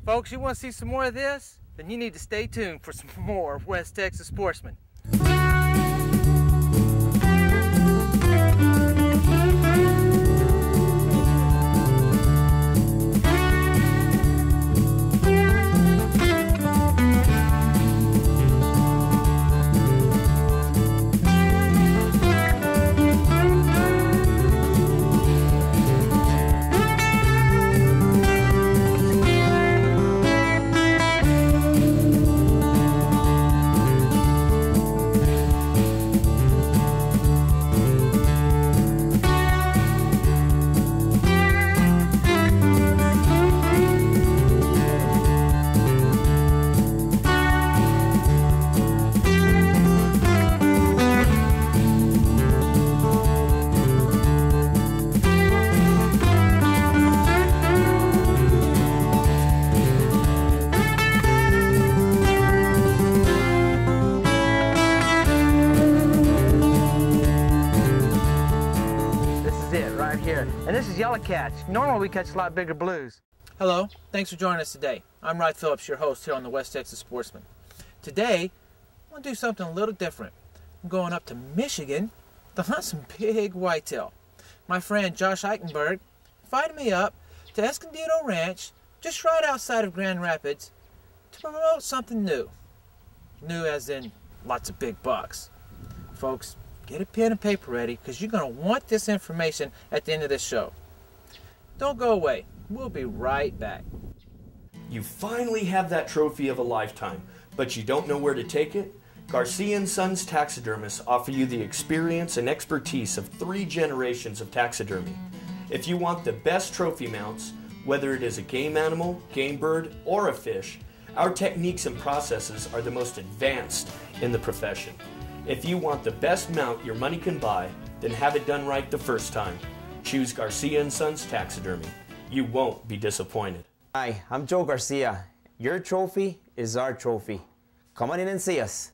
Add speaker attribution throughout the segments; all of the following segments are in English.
Speaker 1: Folks, you want to see some more of this? Then you need to stay tuned for some more West Texas Sportsman. And this is Yellow Catch. Normally we catch a lot bigger blues. Hello, thanks for joining us today. I'm Wright Phillips, your host here on the West Texas Sportsman. Today, I want to do something a little different. I'm going up to Michigan to hunt some big whitetail. My friend Josh Eichenberg invited me up to Escondido Ranch, just right outside of Grand Rapids, to promote something new. New as in lots of big bucks. Folks, get a pen and paper ready, because you're going to want this information at the end of this show. Don't go away. We'll be right back.
Speaker 2: You finally have that trophy of a lifetime, but you don't know where to take it? Garcia & Sons Taxidermists offer you the experience and expertise of 3 generations of taxidermy. If you want the best trophy mounts, whether it is a game animal, game bird, or a fish, our techniques and processes are the most advanced in the profession. If you want the best mount your money can buy, then have it done right the first time. Choose Garcia & Sons Taxidermy. You won't be disappointed.
Speaker 3: Hi, I'm Joe Garcia. Your trophy is our trophy. Come on in and see us.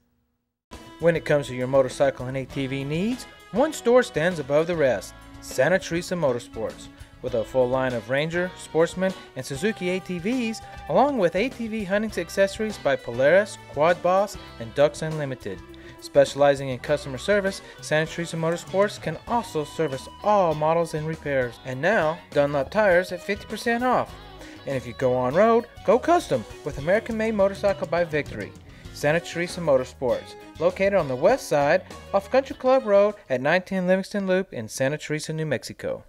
Speaker 1: When it comes to your motorcycle and ATV needs, one store stands above the rest, Santa Teresa Motorsports. With a full line of Ranger, Sportsman, and Suzuki ATVs, along with ATV hunting accessories by Polaris, Quad Boss, and Ducks Unlimited. Specializing in customer service, Santa Teresa Motorsports can also service all models and repairs. And now, Dunlop tires at 50% off. And if you go on-road, go custom with American-made motorcycle by Victory. Santa Teresa Motorsports, located on the west side off Country Club Road at 910 Livingston Loop in Santa Teresa, New Mexico.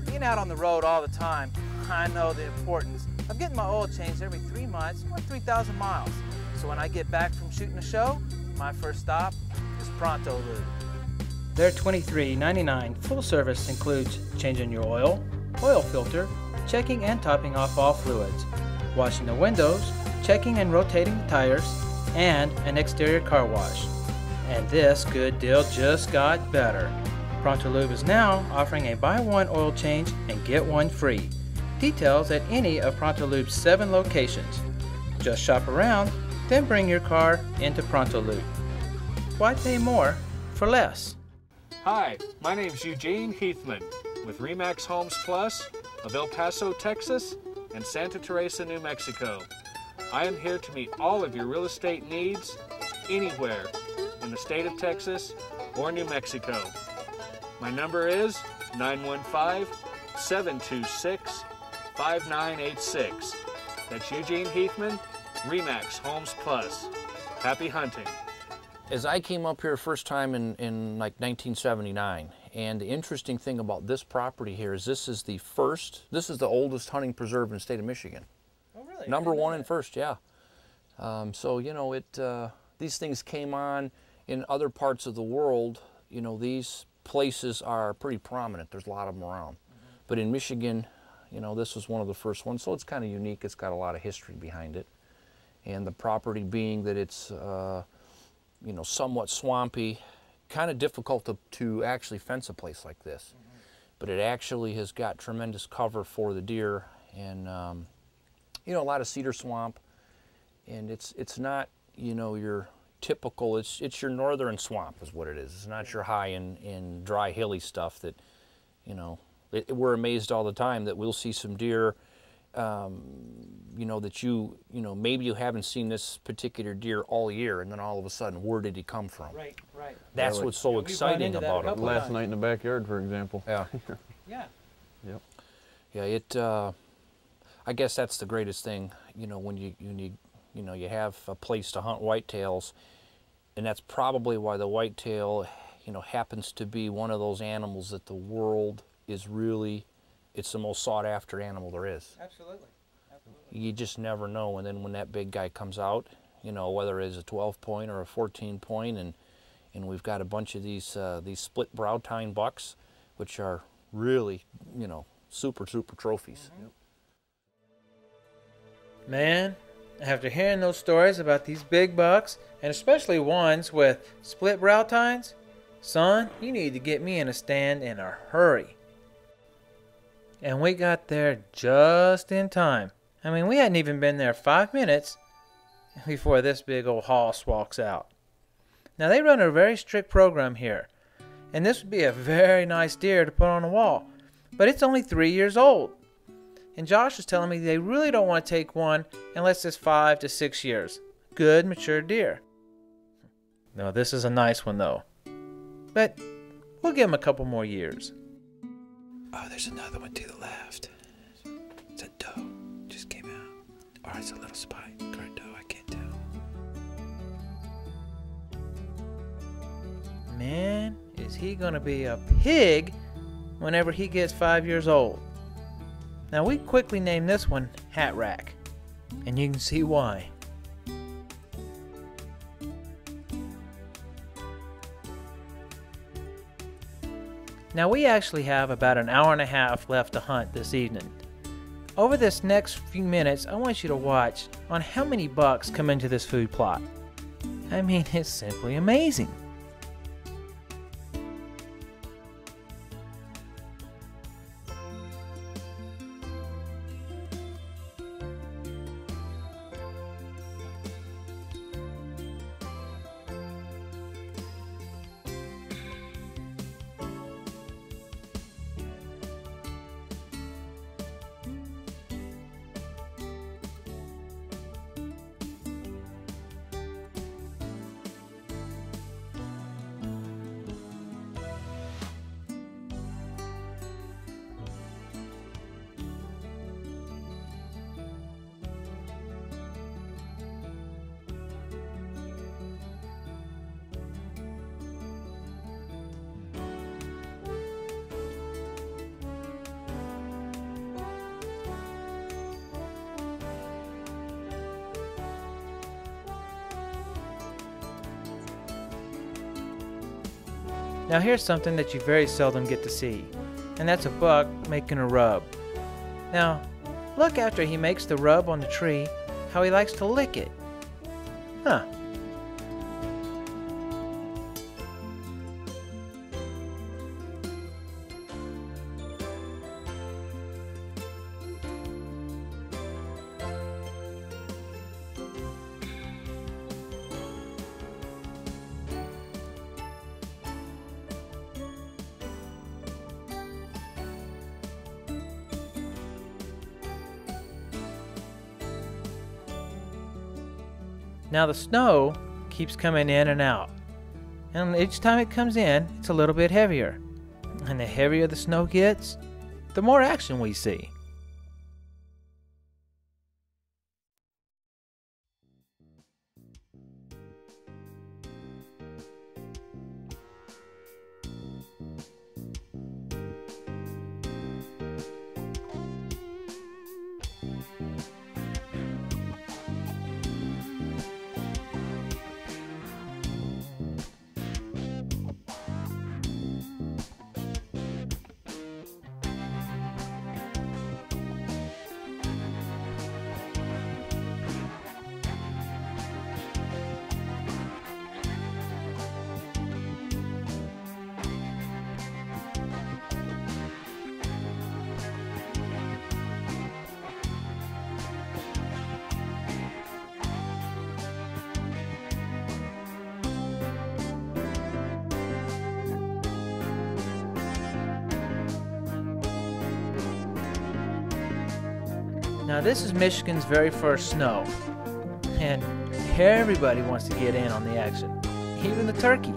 Speaker 1: Being out on the road all the time, I know the importance of getting my oil changed every 3 months or 3,000 miles. So when I get back from shooting a show, my first stop is Pronto Lube. Their $23.99 full service includes changing your oil, oil filter, checking and topping off all fluids, washing the windows, checking and rotating the tires, and an exterior car wash. And this good deal just got better. Pronto Lube is now offering a buy one oil change and get one free. Details at any of Pronto Lube's 7 locations. Just shop around, then bring your car into Pronto Lube. Why pay more for less?
Speaker 4: Hi, my name's Eugene Heathman with RE/MAX Homes Plus of El Paso, Texas and Santa Teresa, New Mexico. I am here to meet all of your real estate needs anywhere in the state of Texas or New Mexico. My number is 915-726-5986. That's Eugene Heathman, RE/MAX Homes Plus. Happy hunting.
Speaker 5: As I came up here first time in like 1979, and the interesting thing about this property here is this is the oldest hunting preserve in the state of Michigan.
Speaker 1: Oh, really?
Speaker 5: Number 1 and first, yeah. So, you know, these things came on in other parts of the world. You know, these places are pretty prominent. There's a lot of them around. But in Michigan, you know, this was one of the first ones, so it's kind of unique. It's got a lot of history behind it. And the property being that it's, you know, somewhat swampy, kind of difficult to actually fence a place like this. But it actually has got tremendous cover for the deer and, you know, a lot of cedar swamp. And it's not, you know, your typical, it's your northern swamp is what it is. It's not your high in dry, hilly stuff that, you know, we're amazed all the time that we'll see some deer you know, that you know, maybe you haven't seen this particular deer all year, and then all of a sudden, where did he come from?
Speaker 1: Right, right.
Speaker 5: That's what's so exciting
Speaker 1: into that a
Speaker 5: about it.
Speaker 1: couple
Speaker 6: Last night in the backyard, for example.
Speaker 5: Yeah.
Speaker 1: Yeah.
Speaker 6: Yep.
Speaker 5: Yeah, it. I guess that's the greatest thing, you know, when you have a place to hunt whitetails, and that's probably why the whitetail, you know, happens to be one of those animals that the world is really, it's the most sought after animal there is.
Speaker 1: Absolutely.
Speaker 5: You just never know, and then when that big guy comes out, you know, whether it's a 12 point or a 14 point, and we've got a bunch of these split brow tine bucks, which are really, you know, super trophies.
Speaker 1: Mm-hmm. Man, after hearing those stories about these big bucks, and especially ones with split brow tines, son, you need to get me in a stand in a hurry. And we got there just in time. I mean, we hadn't even been there 5 minutes before this big old hoss walks out. Now, they run a very strict program here, and this would be a very nice deer to put on a wall, but it's only 3 years old. And Josh was telling me they really don't want to take one unless it's 5 to 6 years. Good, mature deer. No, this is a nice one, though. But we'll give him a couple more years. Oh, there's another one to the left. It's a doe. Just came out. Or it's a little spike. Or a doe, I can't tell. Man, is he going to be a pig whenever he gets 5 years old. Now we quickly named this one Hat Rack, and you can see why. Now we actually have about an hour and a half left to hunt this evening. Over this next few minutes, I want you to watch on how many bucks come into this food plot. I mean, it's simply amazing. Now here's something that you very seldom get to see, and that's a buck making a rub. Now, look after he makes the rub on the tree, how he likes to lick it. Huh. Now the snow keeps coming in and out, and each time it comes in, it's a little bit heavier. And the heavier the snow gets, the more action we see. Now this is Michigan's very first snow, and everybody wants to get in on the action, even the turkey.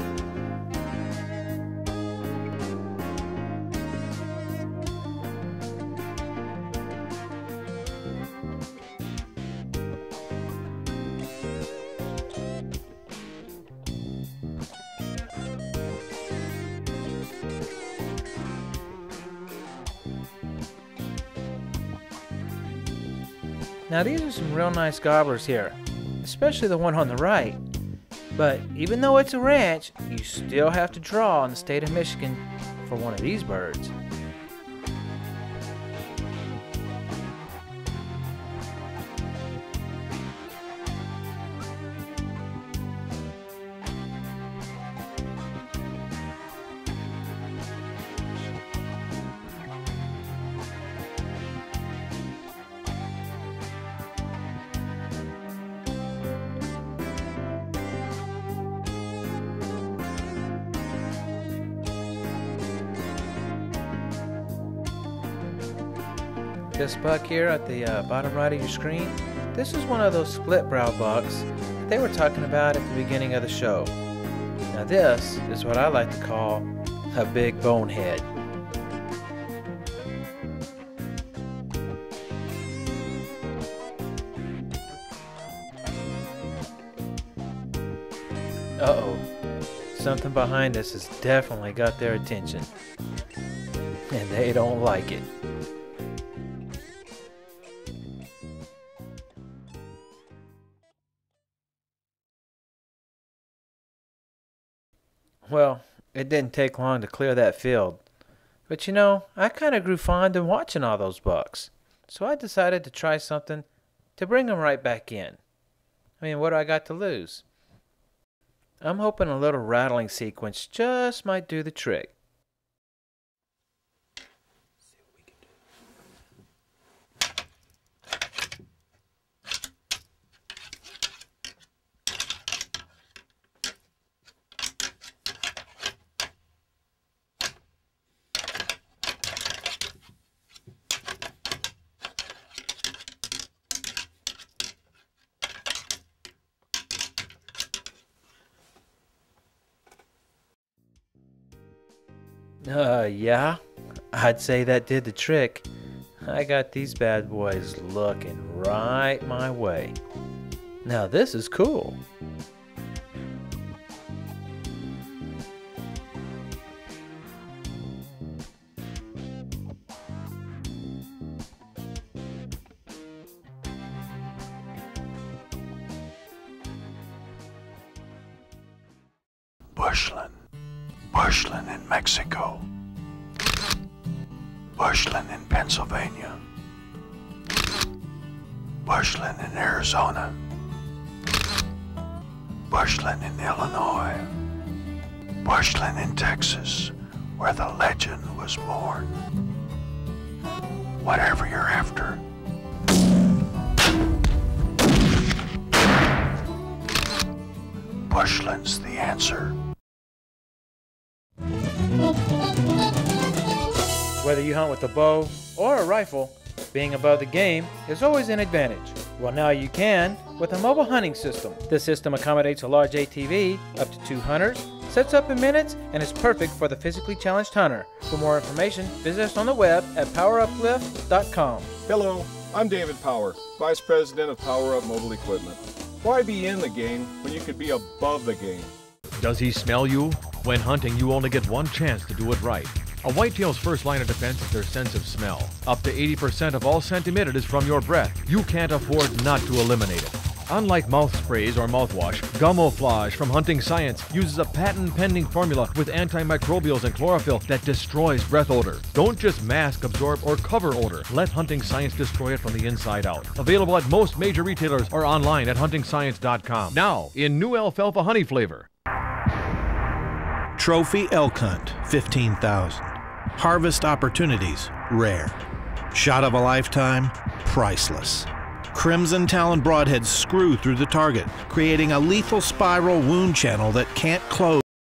Speaker 1: Now these are some real nice gobblers here, especially the one on the right. But even though it's a ranch, you still have to draw in the state of Michigan for one of these birds. This buck here at the bottom right of your screen, this is one of those split brow bucks that they were talking about at the beginning of the show. Now this is what I like to call a big bonehead. Uh-oh, something behind us has definitely got their attention, and they don't like it. Well, it didn't take long to clear that field. But you know, I kind of grew fond of watching all those bucks. So I decided to try something to bring them right back in. I mean, what do I got to lose? I'm hoping a little rattling sequence just might do the trick. Yeah, I'd say that did the trick. I got these bad boys looking right my way. Now this is cool.
Speaker 7: Bushland in Mexico, Bushland in Pennsylvania, Bushland in Arizona, Bushland in Illinois, Bushland in Texas, where the legend was born. Whatever you're after, Bushland's the answer.
Speaker 1: Whether you hunt with a bow or a rifle, being above the game is always an advantage. Well, now you can with a mobile hunting system. This system accommodates a large ATV, up to 2 hunters, sets up in minutes, and is perfect for the physically challenged hunter. For more information, visit us on the web at poweruplift.com.
Speaker 8: Hello, I'm David Power, Vice President of Power Up Mobile Equipment. Why be in the game when you could be above the game?
Speaker 9: Does he smell you? When hunting, you only get one chance to do it right. A whitetail's first line of defense is their sense of smell. Up to 80% of all scent emitted is from your breath. You can't afford not to eliminate it. Unlike mouth sprays or mouthwash, Gummoflage from Hunting Science uses a patent-pending formula with antimicrobials and chlorophyll that destroys breath odor. Don't just mask, absorb, or cover odor. Let Hunting Science destroy it from the inside out. Available at most major retailers or online at huntingscience.com. Now, in new alfalfa honey flavor.
Speaker 10: Trophy elk hunt, 15,000. Harvest opportunities, rare. Shot of a lifetime, priceless. Crimson Talon broadheads screw through the target, creating a lethal spiral wound channel that can't close.